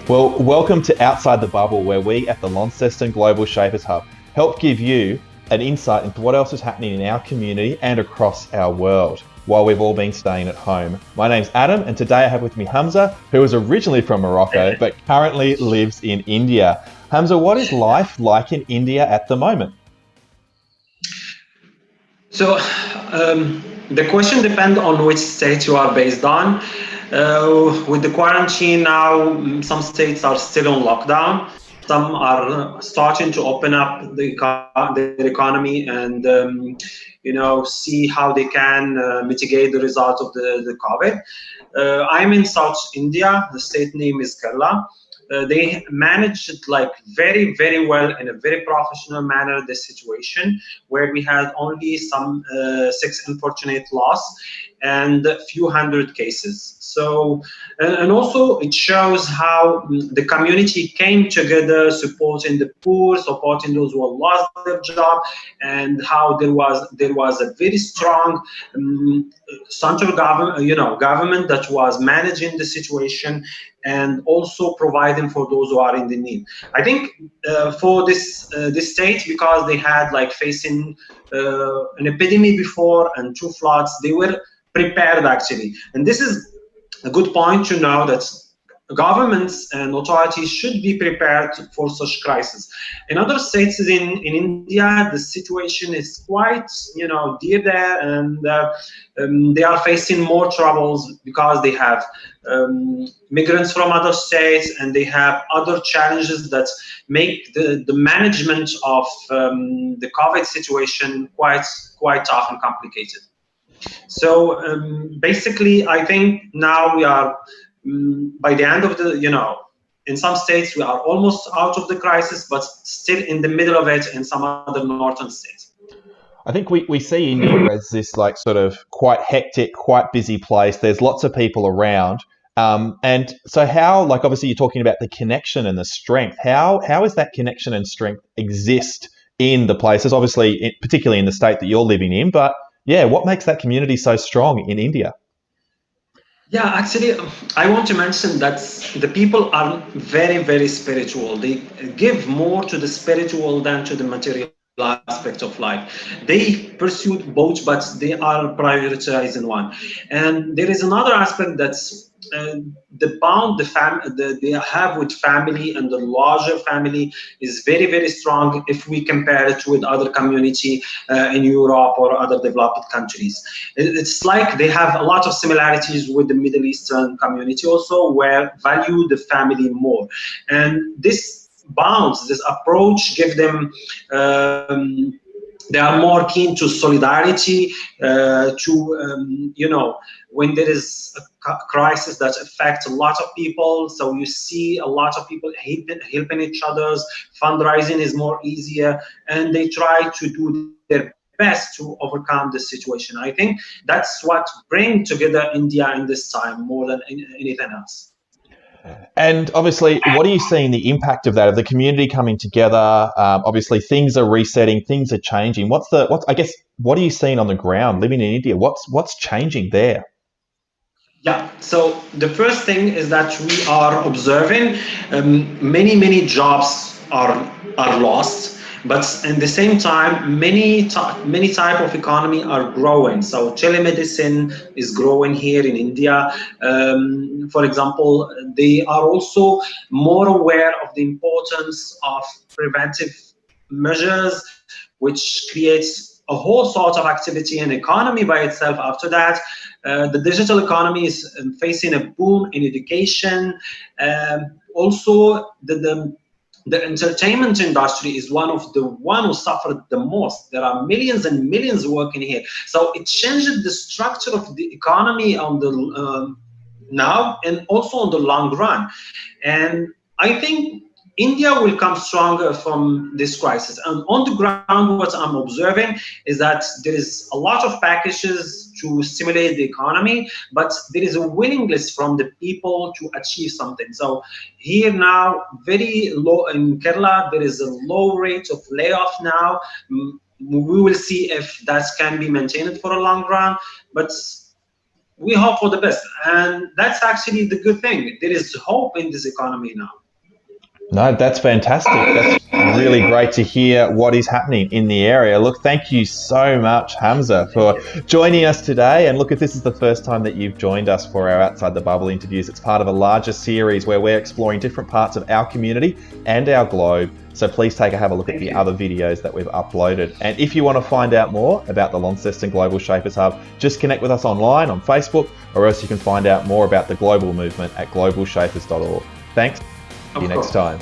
Well, welcome to Outside the Bubble, where we at the Launceston Global Shapers Hub help give you an insight into what else is happening in our community and across our world while we've all been staying at home. My name's Adam, and today I have with me Hamza, who is originally from Morocco but currently lives in India. Hamza, what is life like in India at the moment? So the question depends on which state you are based on. With the quarantine now, some states are still on lockdown. Some are starting to open up their economy and see how they can mitigate the result of the COVID. I'm in South India. The state name is Kerala. They managed it like very, very well in a very professional manner, this situation where we had only some 6 unfortunate loss and a few hundred cases. So, and also it shows how the community came together, supporting the poor, supporting those who have lost their job, and how there was a very strong central government that was managing the situation and also providing for those who are in the need. I think for this state, because they had like facing an epidemic before and 2 floods, they were prepared actually. And this is a good point to know that governments and authorities should be prepared for such crisis. In other states in India, the situation is quite, dear there, and they are facing more troubles because they have migrants from other states, and they have other challenges that make the management of the COVID situation quite tough and complicated. So basically, I think now we are by the end of in some states we are almost out of the crisis, but still in the middle of it in some other northern states. I think we see India as this like sort of quite hectic, quite busy place. There's lots of people around. And so how, like obviously you're talking about the connection and the strength. How is that connection and strength exist in the places, obviously, particularly in the state that you're living in, but yeah, what makes that community so strong in India? Yeah, actually, I want to mention that the people are very, very spiritual. They give more to the spiritual than to the material aspect of life. They pursue both, but they are prioritizing one. And there is another aspect that's the bond they have with family and the larger family is very, very strong if we compare it with other community in Europe or other developed countries. It's like they have a lot of similarities with the Middle Eastern community also, where value the family more. And this bonds, this approach give them they are more keen to solidarity, when there is a crisis that affects a lot of people. So you see a lot of people helping each other. Fundraising is more easier, and they try to do their best to overcome the situation. I think that's what brings together India in this time more than anything else. And obviously, what are you seeing the impact of that, of the community coming together? Obviously, things are resetting, things are changing. What are you seeing on the ground living in India? What's changing there? Yeah, so the first thing is that we are observing many jobs are lost, but at the same time, many type of economy are growing. So telemedicine is growing here in India. For example, they are also more aware of the importance of preventive measures, which creates a whole sort of activity and economy by itself after that. The digital economy is facing a boom in education. Also, the entertainment industry is one who suffered the most. There are millions and millions working here. So it changed the structure of the economy on the now and also on the long run. And I think India will come stronger from this crisis. And on the ground, what I'm observing is that there is a lot of packages to stimulate the economy, but there is a willingness from the people to achieve something. So here now, very low in Kerala, there is a low rate of layoff now. We will see if that can be maintained for a long run. But we hope for the best, and that's actually the good thing. There is hope in this economy now. No, that's fantastic. That's really great to hear what is happening in the area. Look, thank you so much, Hamza, for joining us today. And look, if this is the first time that you've joined us for our Outside the Bubble interviews, it's part of a larger series where we're exploring different parts of our community and our globe. So please have a look at the other videos that we've uploaded. And if you want to find out more about the Launceston Global Shapers Hub, just connect with us online on Facebook, or else you can find out more about the global movement at globalshapers.org. Thanks. See you next time.